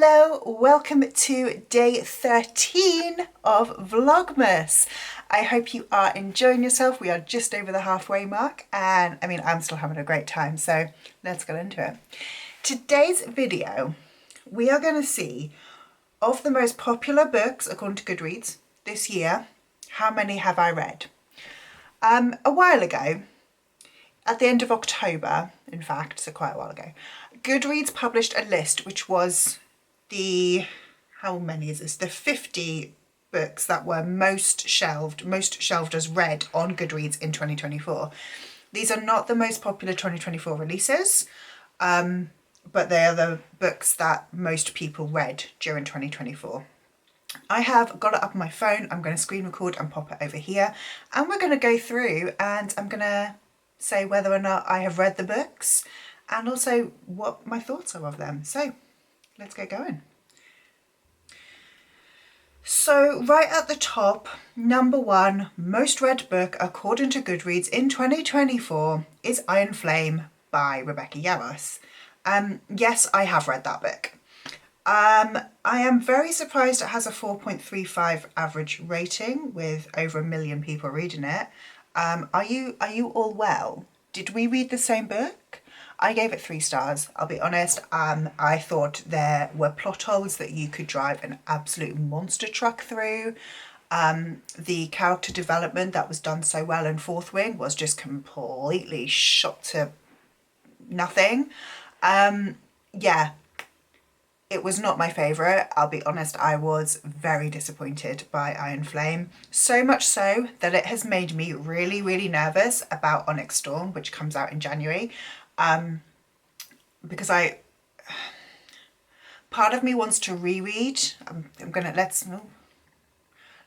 Hello, welcome to day 13 of Vlogmas. I hope you are enjoying yourself. We are just over the halfway mark and I'm still having a great time, so let's get into it. Today's video, we are going to see of the most popular books according to Goodreads this year, how many have I read? A while ago, at the end of October, in fact, so quite a while ago, Goodreads published a list which was how many is this? The 50 books that were most shelved as read on Goodreads in 2024. These are not the most popular 2024 releases, but they are the books that most people read during 2024. I have got it up on my phone. I'm going to screen record and pop it over here, and we're going to go through and I'm going to say whether or not I have read the books and also what my thoughts are of them. So let's get going. So right at the top, number one most read book according to Goodreads in 2024 is Iron Flame by Rebecca Yarros. Yes, I have read that book. I am very surprised it has a 4.35 average rating with over 1 million people reading it. Are you all well? Did we read the same book? I gave it 3 stars. I'll be honest. I thought there were plot holes that you could drive an absolute monster truck through. The character development that was done so well in Fourth Wing was just completely shot to nothing. Yeah. It was not my favourite. I'll be honest, I was very disappointed by Iron Flame. So much so that it has made me really, really nervous about Onyx Storm, which comes out in January. Because part of me wants to reread.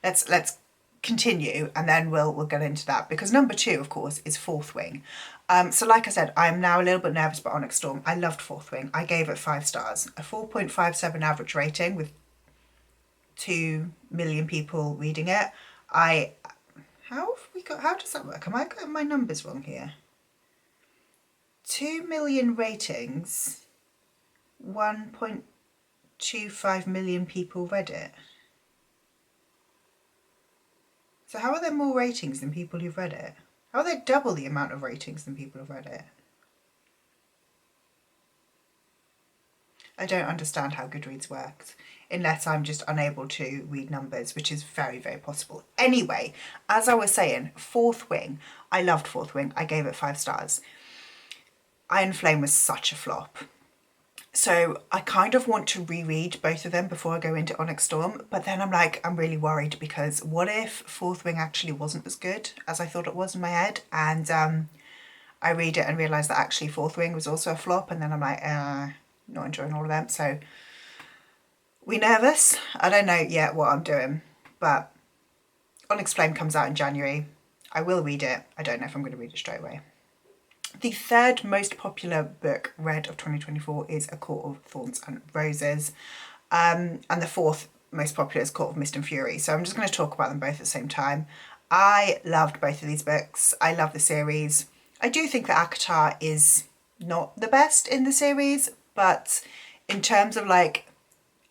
Let's continue and then we'll get into that, because number 2 of course is Fourth Wing. So like I said, I'm now a little bit nervous about Onyx Storm. I loved Fourth Wing. I gave it 5 stars, a 4.57 average rating with 2 million people reading it. How does that work? Am I getting my numbers wrong here? 2 million ratings, 1.25 million people read it. So how are there more ratings than people who've read it? How are there double the amount of ratings than people who've read it? I don't understand how Goodreads works, unless I'm just unable to read numbers, which is very, very possible. Anyway, as I was saying, Fourth Wing. I loved Fourth Wing. I gave it 5 stars. Iron Flame was such a flop. So I kind of want to reread both of them before I go into Onyx Storm, but then I'm really worried, because what if Fourth Wing actually wasn't as good as I thought it was in my head, and I read it and realise that actually Fourth Wing was also a flop, and then I'm like, not enjoying all of them. So we nervous? I don't know yet what I'm doing, but Onyx Flame comes out in January. I will read it. I don't know if I'm going to read it straight away. The third most popular book read of 2024 is A Court of Thorns and Roses. And the fourth most popular is Court of Mist and Fury. So I'm just going to talk about them both at the same time. I loved both of these books. I love the series. I do think that ACOTAR is not the best in the series, but in terms of like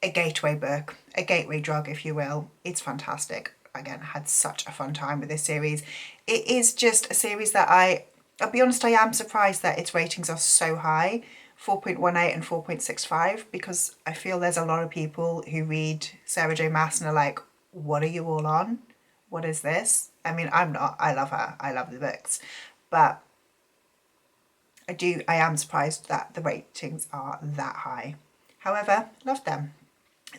a gateway book, a gateway drug, if you will, it's fantastic. Again, I had such a fun time with this series. It is just a series that I'll be honest, I am surprised that its ratings are so high, 4.18 and 4.65, because I feel there's a lot of people who read Sarah J Maas and are like, what are you all on? What is this? I mean, I'm not. I love her. I love the books. But I am surprised that the ratings are that high. However, love them.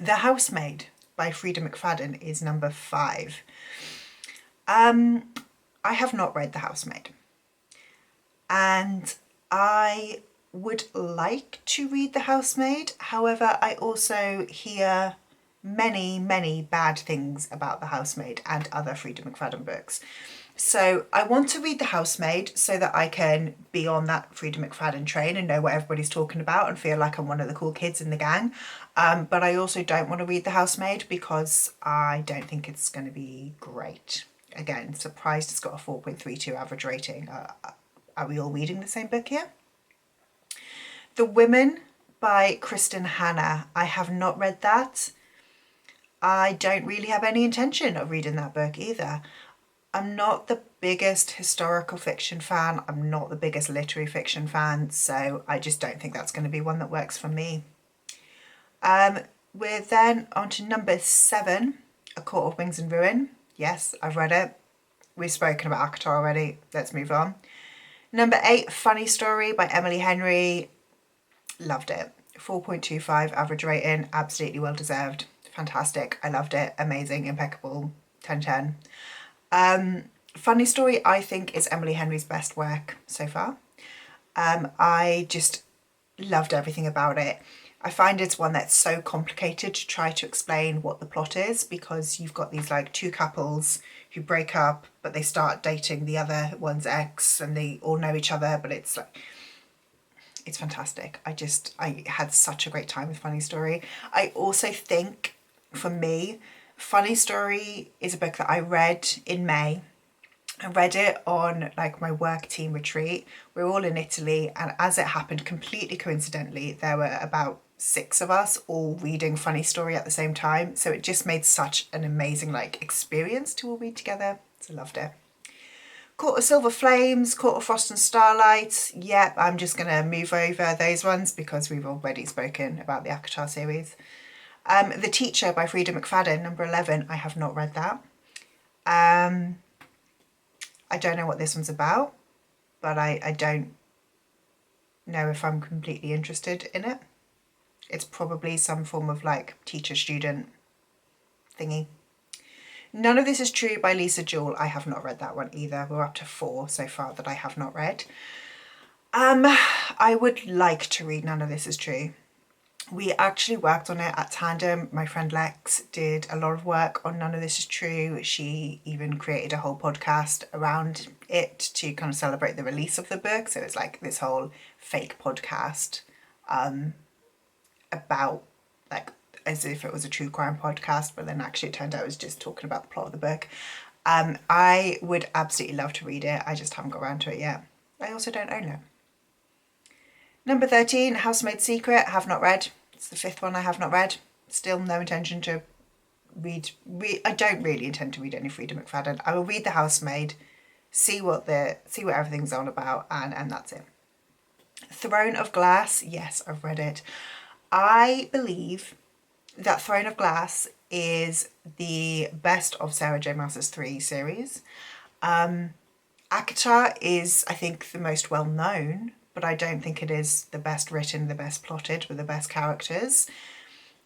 The Housemaid by Frida McFadden is number 5. I have not read The Housemaid. And I would like to read The Housemaid. However, I also hear many, many bad things about The Housemaid and other Frida McFadden books. So I want to read The Housemaid so that I can be on that Frida McFadden train and know what everybody's talking about and feel like I'm one of the cool kids in the gang. But I also don't want to read The Housemaid because I don't think it's going to be great. Again, surprised it's got a 4.32 average rating. Are we all reading the same book here? The Women by Kristen Hanna. I have not read that. I don't really have any intention of reading that book either. I'm not the biggest historical fiction fan. I'm not the biggest literary fiction fan, so I just don't think that's going to be one that works for me. We're then on to number 7, A Court of Wings and Ruin. Yes, I've read it. We've spoken about ACOTAR already. Let's move on. Number 8, Funny Story by Emily Henry. Loved it. 4.25 average rating. Absolutely well deserved. Fantastic. I loved it. Amazing. Impeccable. 10/10. Funny Story, I think, is Emily Henry's best work so far. I just loved everything about it. I find it's one that's so complicated to try to explain what the plot is, because you've got these like 2 couples who break up, but they start dating the other one's ex, and they all know each other, but it's like, it's fantastic. I had such a great time with Funny Story. I also think, for me, Funny Story is a book that I read in May. I read it on like my work team retreat. We were all in Italy, and as it happened, completely coincidentally, there were about 6 of us all reading Funny Story at the same time. So it just made such an amazing like experience to all read together. So I loved it. Court of Silver Flames, Court of Frost and Starlight. Yep, I'm just going to move over those ones because we've already spoken about the ACOTAR series. The Teacher by Frida McFadden, number 11. I have not read that. I don't know what this one's about, but I don't know if I'm completely interested in it. It's probably some form of like teacher-student thingy. None of This Is True by Lisa Jewell. I have not read that one either. We're up to 4 so far that I have not read. I would like to read None of This Is True. We actually worked on it at Tandem. My friend Lex did a lot of work on None of This Is True. She even created a whole podcast around it to kind of celebrate the release of the book. So it's like this whole fake podcast about like as if it was a true crime podcast, but then actually it turned out it was just talking about the plot of the book. I would absolutely love to read it. I just haven't got around to it yet. I also don't own it. Number 13, Housemaid Secret. Have not read. It's the 5th one I have not read. Still no intention to read. I don't really intend to read any Frida McFadden. I will read The Housemaid, see what everything's on about, and that's it. Throne of Glass. Yes, I've read it. I believe that Throne of Glass is the best of Sarah J Maas's 3 series. ACOTAR is, I think, the most well known, but I don't think it is the best written, the best plotted, with the best characters.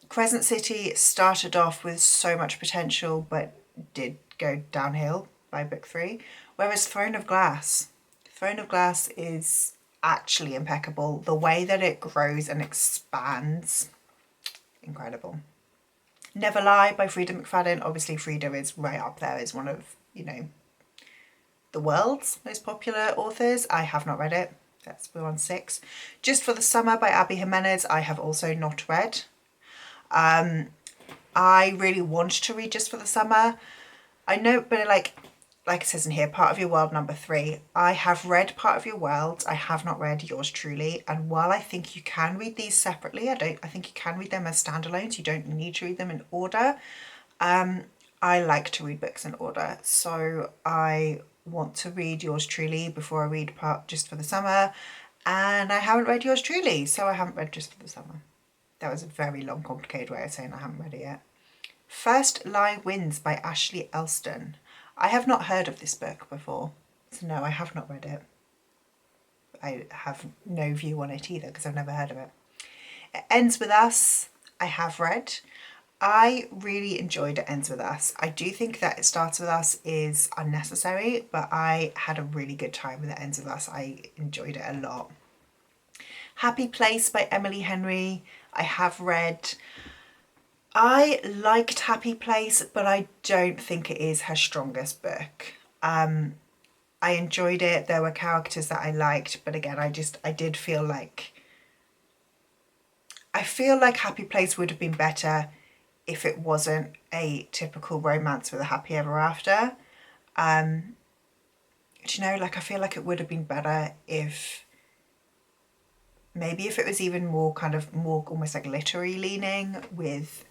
Crescent City started off with so much potential, but did go downhill by book 3. Whereas Throne of Glass is actually impeccable. The way that it grows and expands, incredible. Never Lie by Frida McFadden. Obviously Frida is right up there as one of, the world's most popular authors. I have not read it. We're on 6. Just for the Summer by Abby Jimenez. I have also not read. I really want to read Just for the Summer. I know, but like it says in here, Part of Your World, number 3. I have read Part of Your World. I have not read Yours Truly. And while I think you can read these separately, I think you can read them as standalones. You don't need to read them in order. I like to read books in order. So I want to read Yours Truly before I read Just for the Summer. And I haven't read Yours Truly, so I haven't read Just for the Summer. That was a very long, complicated way of saying I haven't read it yet. First Lie Wins by Ashley Elston. I have not heard of this book before, so no, I have not read it. I have no view on it either because I've never heard of it. It Ends With Us, I have read. I really enjoyed It Ends With Us. I do think that It Starts With Us is unnecessary, but I had a really good time with It Ends With Us. I enjoyed it a lot. Happy Place by Emily Henry, I have read. I liked Happy Place, but I don't think it is her strongest book. I enjoyed it. There were characters that I liked, but again, I did feel like Happy Place would have been better if it wasn't a typical romance with a happy ever after. I feel like it would have been better if maybe if it was even more kind of more almost like literary leaning, with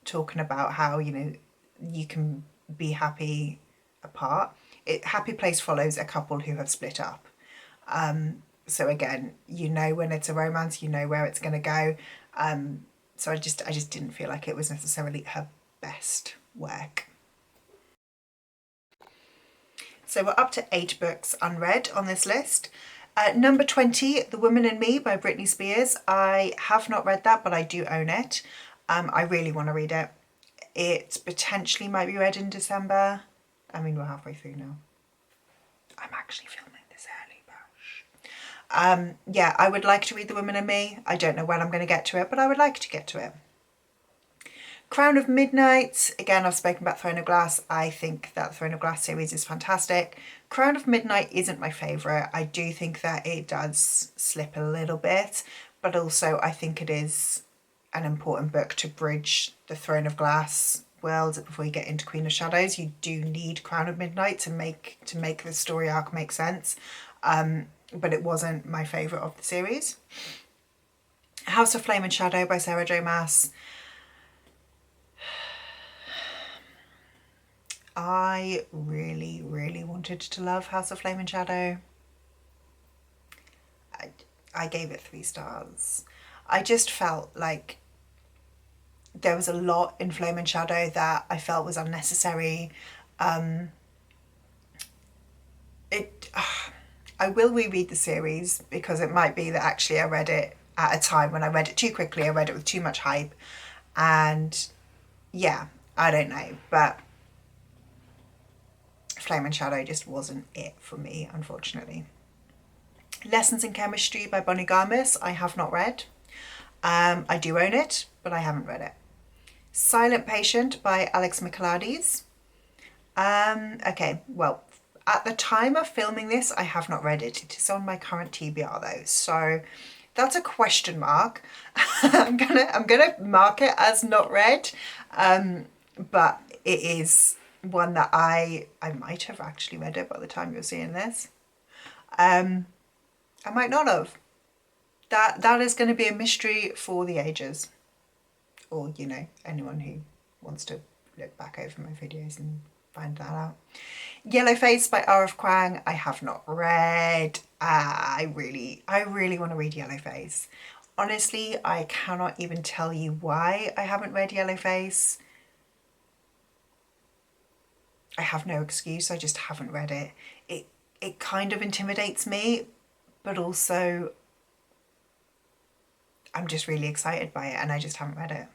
talking about how, you know, you can be happy apart. Happy Place follows a couple who have split up. So again, you know, when it's a romance, you know where it's going to go. So I just didn't feel like it was necessarily her best work. So we're up to 8 books unread on this list. Number 20, The Woman in Me by Britney Spears. I have not read that, but I do own it. I really want to read it. It potentially might be read in December. I mean, we're halfway through now. I'm actually filming this early, Bosh. Yeah, I would like to read The Woman in Me. I don't know when I'm going to get to it, but I would like to get to it. Crown of Midnight, again, I've spoken about Throne of Glass. I think that Throne of Glass series is fantastic. Crown of Midnight isn't my favourite. I do think that it does slip a little bit, but also I think it is an important book to bridge the Throne of Glass world before you get into Queen of Shadows. You do need Crown of Midnight to make the story arc make sense, but it wasn't my favourite of the series. House of Flame and Shadow by Sarah J Maas. I really, really wanted to love House of Flame and Shadow. I gave it 3 stars. I just felt like there was a lot in Flame and Shadow that I felt was unnecessary. I will reread the series, because it might be that actually I read it at a time when I read it too quickly. I read it with too much hype, and yeah, I don't know, but Flame and Shadow just wasn't it for me, unfortunately. Lessons in Chemistry by Bonnie Garmus, I have not read. I do own it, but I haven't read it. Silent Patient by Alex Michaelides. Okay, well, at the time of filming this, I have not read it. It is on my current TBR though, so that's a question mark. I'm gonna mark it as not read, but it is one that I might have actually read it by the time you're seeing this. I might not have. That is going to be a mystery for the ages, or, you know, anyone who wants to look back over my videos and find that out. Yellowface by R.F. Kuang, I have not read. I really want to read Yellowface. Honestly, I cannot even tell you why I haven't read Yellowface. I have no excuse, I just haven't read it. It kind of intimidates me, but also I'm just really excited by it, and I just haven't read it.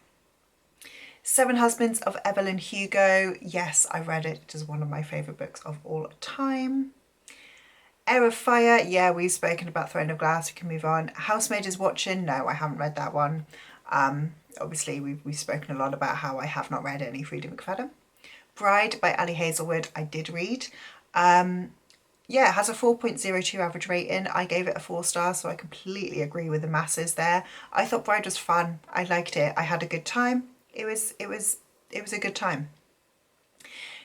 Seven Husbands of Evelyn Hugo. Yes, I read it. It is one of my favourite books of all time. Heir of Fire. Yeah, we've spoken about Throne of Glass. We can move on. Housemaid is Watching. No, I haven't read that one. Obviously, we've spoken a lot about how I have not read any Frida McFadden. Bride by Ali Hazelwood, I did read. Yeah, it has a 4.02 average rating. I gave it a 4 stars, so I completely agree with the masses there. I thought Bride was fun. I liked it. I had a good time. It was a good time.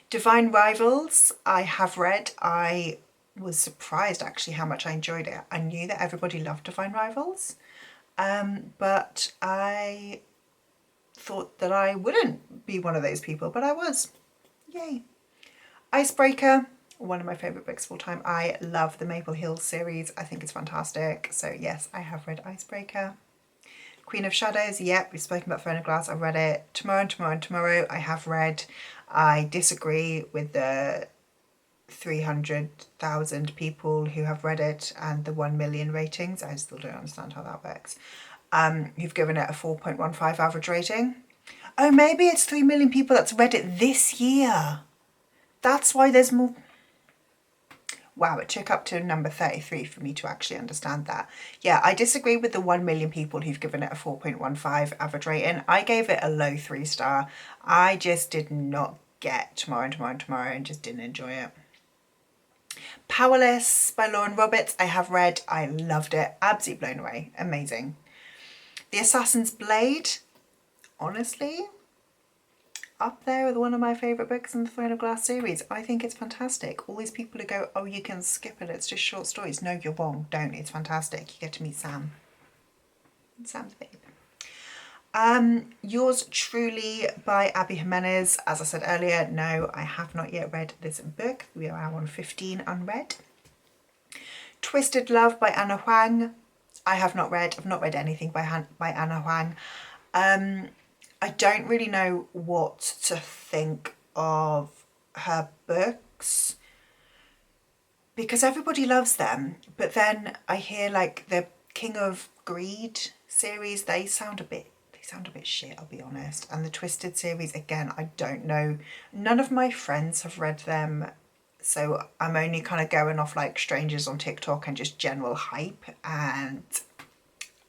Divine Rivals, I have read. I was surprised actually how much I enjoyed it. I knew that everybody loved Divine Rivals, but I thought that I wouldn't be one of those people, but I was. Yay. Icebreaker, one of my favourite books of all time. I love the Maple Hills series. I think it's fantastic. So yes, I have read Icebreaker. Queen of Shadows, yep, we've spoken about Throne of Glass. I've read it. Tomorrow, I have read. I disagree with the 300,000 people who have read it and the 1 million ratings. I still don't understand how that works. Who've given it a 4.15 average rating. Oh, maybe it's 3 million people that's read it this year. That's why there's more. Wow, it took up to number 33 for me to actually understand that. Yeah, I disagree with the 1 million people who've given it a 4.15 average rating. I gave it a low 3 star. I just did not get Tomorrow and just didn't enjoy it. Powerless by Lauren Roberts, I have read. I loved it. Absolutely blown away. Amazing. The Assassin's Blade, honestly, up there with one of my favourite books in the Throne of Glass series. I think it's fantastic. All these people who go, oh, you can skip it, it's just short stories. No, you're wrong, don't. It's fantastic. You get to meet Sam. Sam's babe. Yours Truly by Abby Jimenez. As I said earlier, no, I have not yet read this book. We are on 15 unread. Twisted Love by Anna Huang. I have not read. I've not read anything by Anna Huang. I don't really know what to think of her books because everybody loves them, but then I hear like the King of Greed series, they sound a bit shit, I'll be honest. And the Twisted series, again, I don't know. None of my friends have read them, so I'm only kind of going off like strangers on TikTok and just general hype, and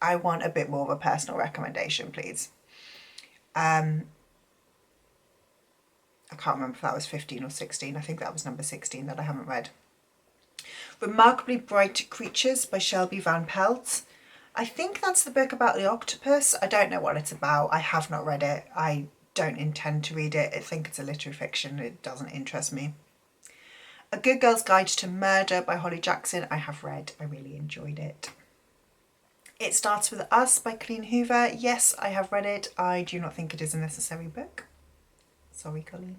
I want a bit more of a personal recommendation, please. I can't remember if that was 15 or 16. I think that was number 16 that I haven't read. Remarkably Bright Creatures by Shelby Van Pelt. I think that's the book about the octopus. I don't know what it's about. I have not read it. I don't intend to read it. I think it's a literary fiction. It doesn't interest me. A Good Girl's Guide to Murder by Holly Jackson. I have read. I really enjoyed it. It Starts With Us by Colleen Hoover. Yes, I have read it. I do not think it is a necessary book. Sorry, Colleen.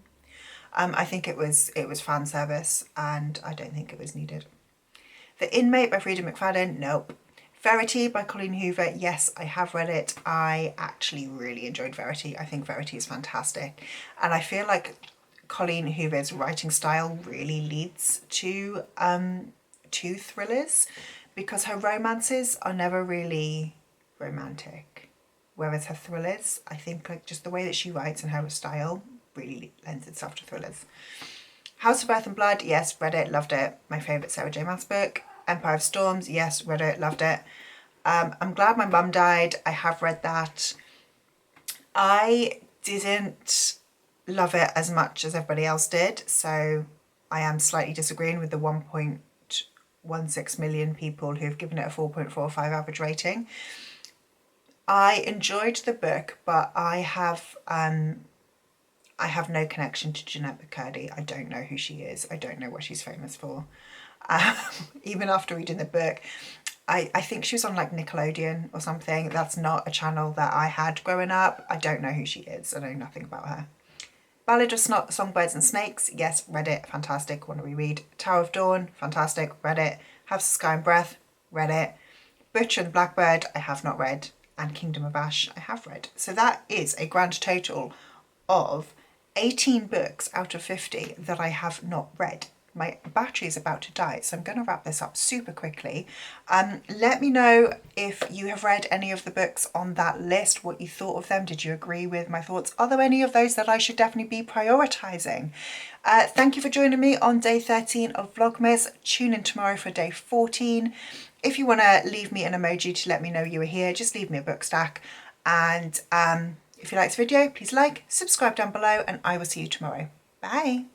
I think it was fan service and I don't think it was needed. The Inmate by Frida McFadden. Nope. Verity by Colleen Hoover. Yes, I have read it. I actually really enjoyed Verity. I think Verity is fantastic. And I feel like Colleen Hoover's writing style really leads to thrillers because her romances are never really romantic. Whereas her thrillers, I think like just the way that she writes and her style really lends itself to thrillers. House of Earth and Blood. Yes, read it, loved it. My favourite Sarah J Maas book. Empire of Storms. Yes, read it, loved it. I'm Glad My Mum Died. I have read that. I didn't love it as much as everybody else did, so I am slightly disagreeing with the 1.16 million people who've given it a 4.45 average rating. I enjoyed the book, but I have no connection to Jeanette McCurdy. I don't know who she is. I don't know what she's famous for. Even after reading the book, I think she was on like Nickelodeon or something. That's not a channel that I had growing up. I don't know who she is. I know nothing about her. Ballad of Songbirds and Snakes. Yes, read it. Fantastic. Want to reread. Tower of Dawn. Fantastic. Read it. House of Sky and Breath. Read it. Butcher and Blackbird. I have not read. And Kingdom of Ash. I have read. So that is a grand total of 18 books out of 50 that I have not read. My battery is about to die, so I'm going to wrap this up super quickly. Let me know if you have read any of the books on that list, what you thought of them. Did you agree with my thoughts? Are there any of those that I should definitely be prioritising? Thank you for joining me on day 13 of Vlogmas. Tune in tomorrow for day 14. If you want to leave me an emoji to let me know you were here, just leave me a book stack. And if you like this video, please like, subscribe down below, and I will see you tomorrow. Bye.